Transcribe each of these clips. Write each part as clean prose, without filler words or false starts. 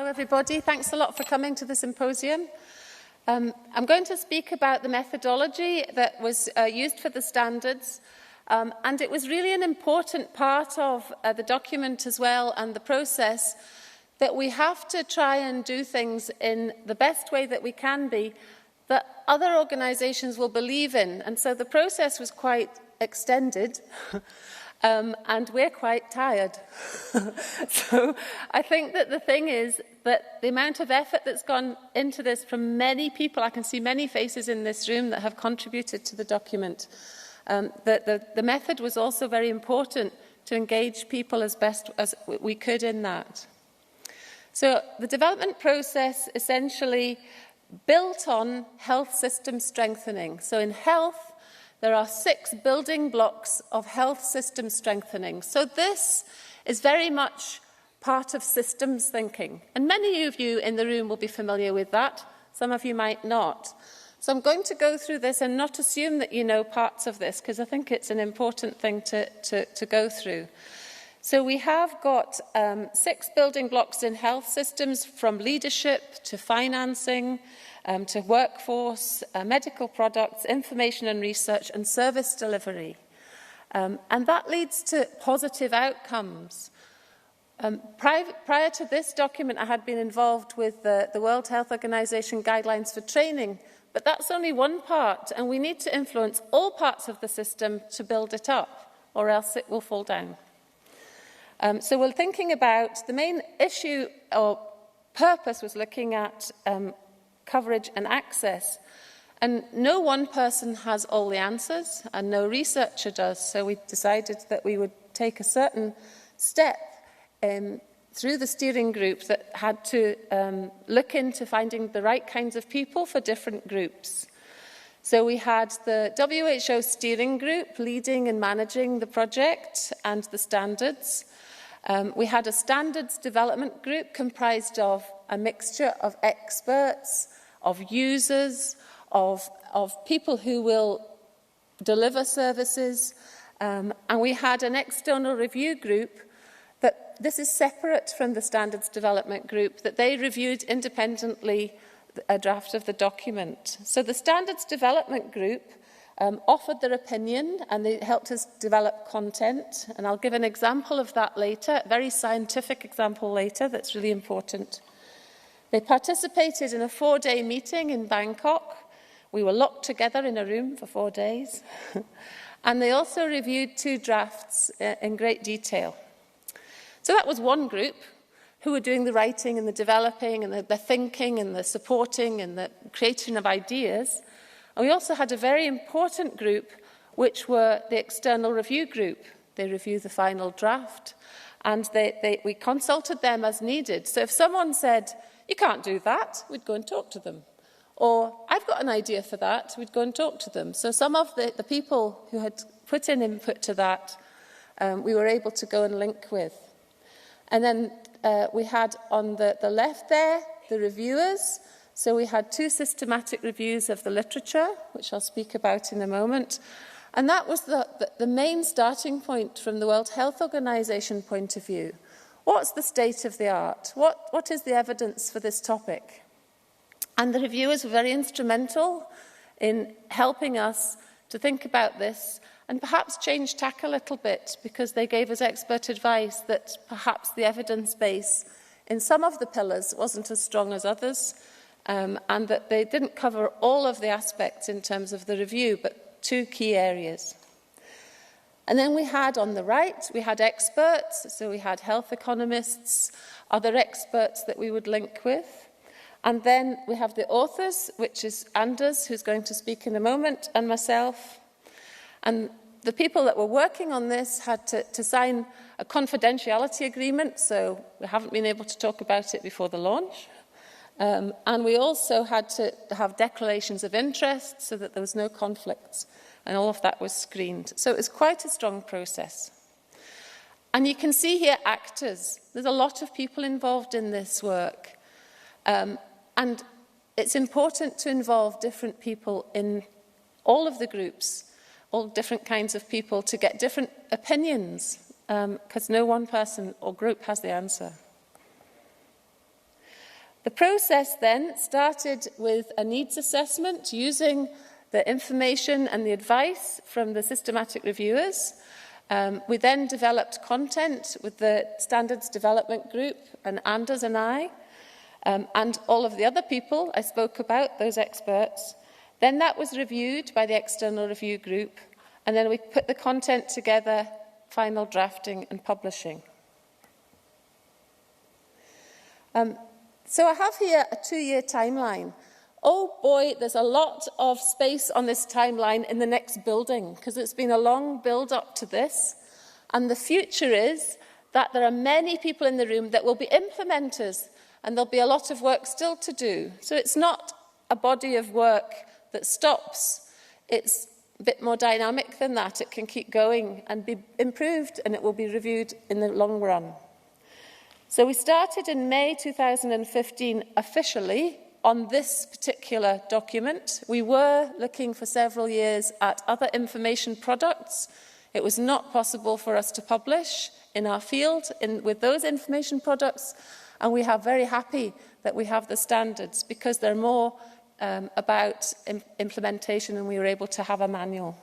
everybody. Thanks a lot for coming to the symposium. I'm going to speak about the methodology that was used for the standards, and it was really an important part of the document as well, and the process, that we have to try and do things in the best way that we can be, that other organisations will believe in. And so the process was quite extended. And we're quite tired. So I think that the thing is that the amount of effort that's gone into this from many people, I can see many faces in this room that have contributed to the document, the method was also very important to engage people as best as we could in that. So the development process essentially built on health system strengthening. So in health, there are 6 building blocks of health system strengthening. So this is very much part of systems thinking. And many of you in the room will be familiar with that. Some of you might not. So I'm going to go through this and not assume that you know parts of this, because I think it's an important thing to go through. So we have got 6 building blocks in health systems, from leadership to financing, to workforce, medical products, information and research, and service delivery. And that leads to positive outcomes. Prior to this document, I had been involved with the World Health Organization guidelines for training, but that's only one part, and we need to influence all parts of the system to build it up, or else it will fall down. So we're thinking about the main issue or purpose was looking at coverage and access. And no one person has all the answers, and no researcher does. So we decided that we would take a certain step through the steering group that had to look into finding the right kinds of people for different groups. So we had the WHO steering group leading and managing the project and the standards. We had a standards development group comprised of a mixture of experts, of users, of people who will deliver services, and we had an external review group that this is separate from the standards development group, that they reviewed independently a draft of the document. So the standards development group offered their opinion, and they helped us develop content, and I'll give an example of that later, a very scientific example later that's really important. They participated in a 4-day meeting in Bangkok. We were locked together in a room for 4 days. And they also reviewed 2 drafts in great detail. So that was one group who were doing the writing and the developing and the thinking and the supporting and the creation of ideas. And we also had a very important group, which were the external review group. They reviewed the final draft, and we consulted them as needed. So if someone said, "You can't do that," we'd go and talk to them. Or, "I've got an idea for that," we'd go and talk to them. So some of the people who had put in input to that, we were able to go and link with. And then we had on the left there, the reviewers. So we had 2 systematic reviews of the literature, which I'll speak about in a moment. And that was the main starting point from the World Health Organization point of view. What's the state of the art? What is the evidence for this topic? And the reviewers were very instrumental in helping us to think about this and perhaps change tack a little bit, because they gave us expert advice that perhaps the evidence base in some of the pillars wasn't as strong as others, and that they didn't cover all of the aspects in terms of the review, but 2 key areas. And then we had on the right, we had experts, so we had health economists, other experts that we would link with. And then we have the authors, which is Anders, who's going to speak in a moment, and myself. And the people that were working on this had to sign a confidentiality agreement, so we haven't been able to talk about it before the launch. And we also had to have declarations of interest so that there was no conflicts, and all of that was screened. So it was quite a strong process. And you can see here actors. There's a lot of people involved in this work. And it's important to involve different people in all of the groups, all different kinds of people, to get different opinions, because no one person or group has the answer. The process then started with a needs assessment using the information and the advice from the systematic reviewers. We then developed content with the Standards Development Group and Anders and I, and all of the other people I spoke about, those experts. Then that was reviewed by the external review group, and then we put the content together, final drafting and publishing. So I have here a 2-year timeline. Oh boy, there's a lot of space on this timeline in the next building, because it's been a long build-up to this. And the future is that there are many people in the room that will be implementers, and there'll be a lot of work still to do. So it's not a body of work that stops. It's a bit more dynamic than that. It can keep going and be improved, and it will be reviewed in the long run. So we started in May 2015 officially on this particular document. We were looking for several years at other information products. It was not possible for us to publish in our field with those information products, and we are very happy that we have the standards because they're more about implementation, and we were able to have a manual.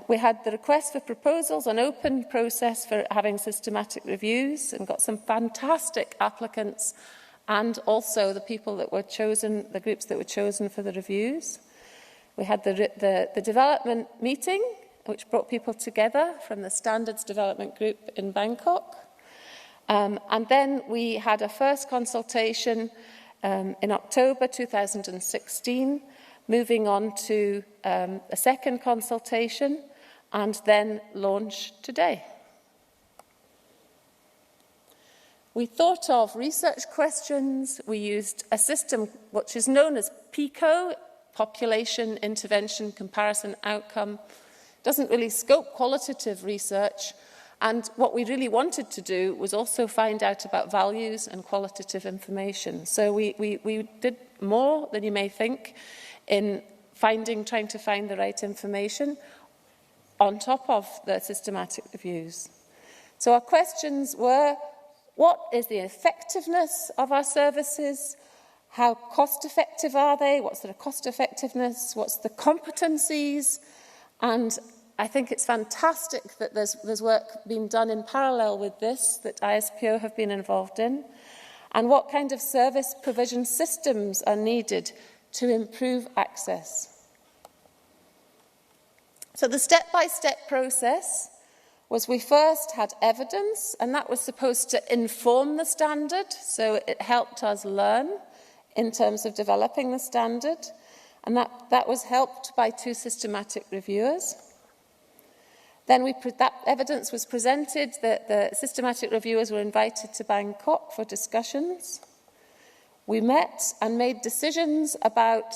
We had the request for proposals, an open process for having systematic reviews, and got some fantastic applicants, and also the people that were chosen, the groups that were chosen for the reviews. We had the development meeting, which brought people together from the Standards Development Group in Bangkok. And then we had a first consultation in October 2016, moving on to a second consultation, and then launch today. We thought of research questions. We used a system which is known as PICO, Population Intervention Comparison Outcome. It doesn't really scope qualitative research, and what we really wanted to do was also find out about values and qualitative information. So we did more than you may think in trying to find the right information on top of the systematic reviews. So our questions were, what is the effectiveness of our services? How cost-effective are they? What's their cost effectiveness? What's the competencies? And I think it's fantastic that there's work being done in parallel with this, that ISPO have been involved in. And what kind of service provision systems are needed to improve access? So the step-by-step process was we first had evidence, and that was supposed to inform the standard, so it helped us learn in terms of developing the standard, and that was helped by 2 systematic reviewers. Then that evidence was presented, the systematic reviewers were invited to Bangkok for discussions. We met and made decisions about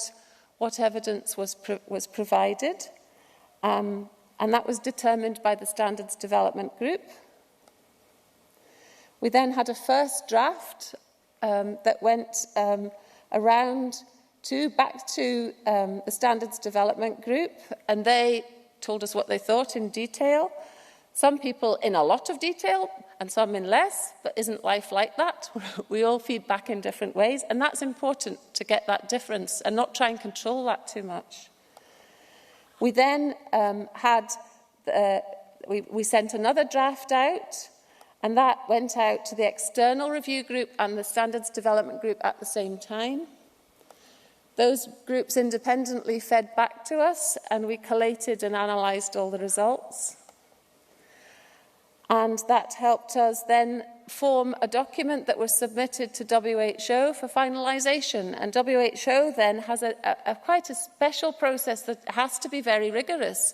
what evidence was provided, and that was determined by the Standards Development Group. We then had a first draft that went back to the Standards Development Group, and they told us what they thought in detail. Some people in a lot of detail and some in less, but isn't life like that? We all feed back in different ways, and that's important to get that difference and not try and control that too much. We then we sent another draft out, and that went out to the external review group and the Standards Development Group at the same time. Those groups independently fed back to us, and we collated and analysed all the results. And that helped us then form a document that was submitted to WHO for finalisation. And WHO then has quite a special process that has to be very rigorous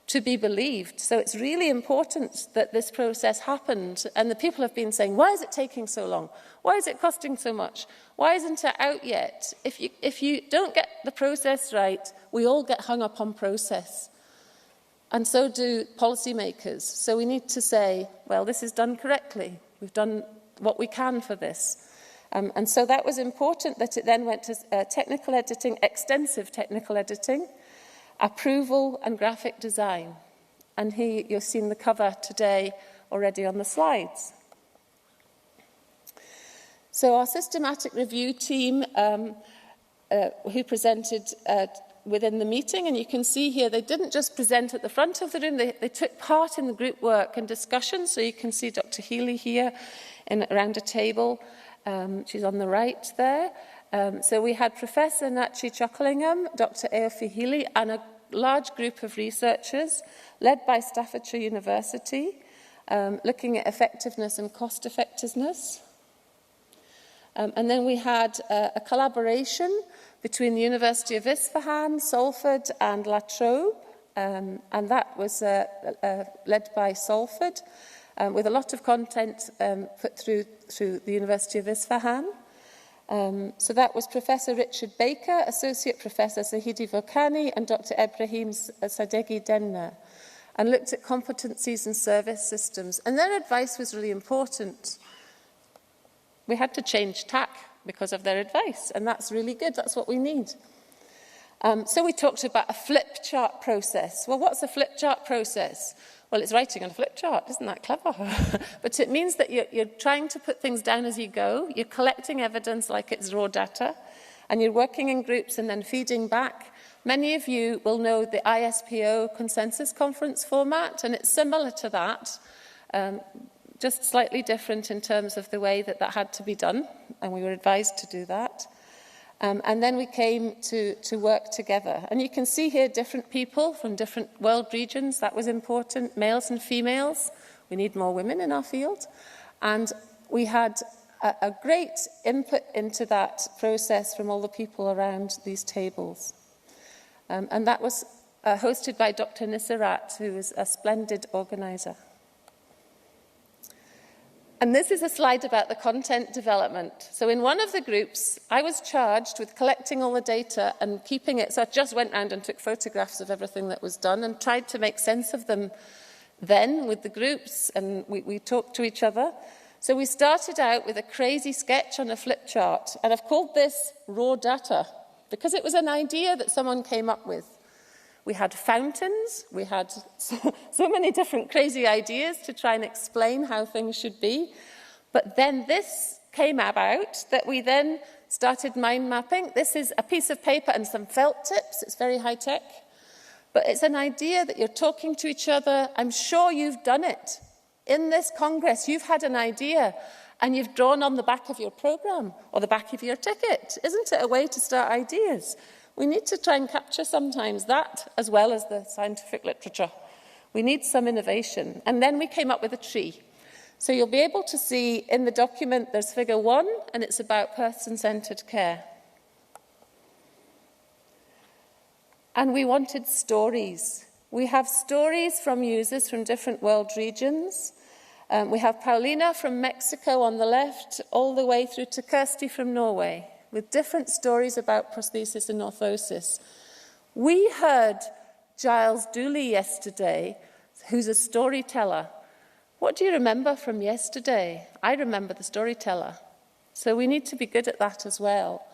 to be believed. So it's really important that this process happened. And the people have been saying, why is it taking so long? Why is it costing so much? Why isn't it out yet? If you don't get the process right, we all get hung up on process. And so do policymakers. So we need to say, well, this is done correctly. We've done what we can for this. And so that was important that it then went to technical editing, extensive technical editing, approval and graphic design. And here you've seen the cover today already on the slides. So our systematic review team who presented within the meeting, and you can see here they didn't just present at the front of the room, they took part in the group work and discussion. So you can see Dr. Healy here around a table. She's on the right there. So we had Professor Nachi Chucklingham, Dr. Aoife Healy, and a large group of researchers led by Staffordshire University, looking at effectiveness and cost effectiveness. And then we had a collaboration between the University of Isfahan, Salford and La Trobe, and that was led by Salford, with a lot of content put through the University of Isfahan. So that was Professor Richard Baker, Associate Professor Zahidi Vokani and Dr. Ibrahim Sadeghi Denna, and looked at competencies and service systems. And their advice was really important. We had to change tack because of their advice, and that's really good. That's what we need. So we talked about a flip chart process. Well, what's a flip chart process? Well, it's writing on a flip chart. Isn't that clever? But it means that you're trying to put things down as you go. You're collecting evidence like it's raw data, and you're working in groups and then feeding back. Many of you will know the ISPO consensus conference format, and it's similar to that, just slightly different in terms of the way that had to be done, and we were advised to do that. And then we came to work together. And you can see here different people from different world regions. That was important, males and females. We need more women in our field. And we had a great input into that process from all the people around these tables. And that was hosted by Dr. Nissarat, who is a splendid organizer. And this is a slide about the content development. So in one of the groups, I was charged with collecting all the data and keeping it. So I just went around and took photographs of everything that was done and tried to make sense of them then with the groups, and we talked to each other. So we started out with a crazy sketch on a flip chart, and I've called this raw data because it was an idea that someone came up with. We had fountains, we had so many different crazy ideas to try and explain how things should be. But then this came about that we then started mind mapping. This is a piece of paper and some felt tips. It's very high tech. But it's an idea that you're talking to each other. I'm sure you've done it. In this Congress, you've had an idea and you've drawn on the back of your programme or the back of your ticket. Isn't it a way to start ideas? We need to try and capture sometimes that as well as the scientific literature. We need some innovation. And then we came up with a tree. So you'll be able to see in the document there's figure 1, and it's about person-centred care. And we wanted stories. We have stories from users from different world regions. We have Paulina from Mexico on the left, all the way through to Kirsty from Norway, with different stories about prosthesis and orthosis. We heard Giles Dooley yesterday, who's a storyteller. What do you remember from yesterday? I remember the storyteller. So we need to be good at that as well.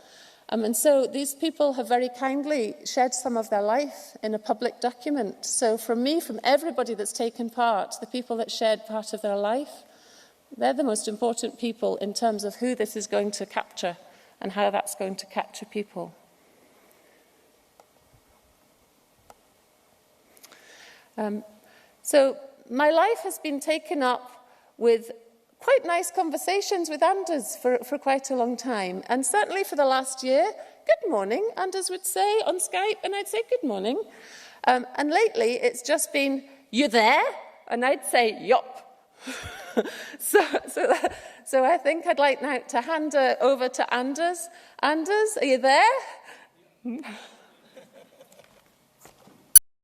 And so these people have very kindly shared some of their life in a public document. So from me, from everybody that's taken part, the people that shared part of their life, they're the most important people in terms of who this is going to capture and how that's going to capture people. So my life has been taken up with quite nice conversations with Anders for quite a long time. And certainly for the last year, good morning, Anders would say on Skype, and I'd say good morning. And lately it's just been, you there? And I'd say, yup. So I think I'd like now to hand over to Anders. Anders, are you there?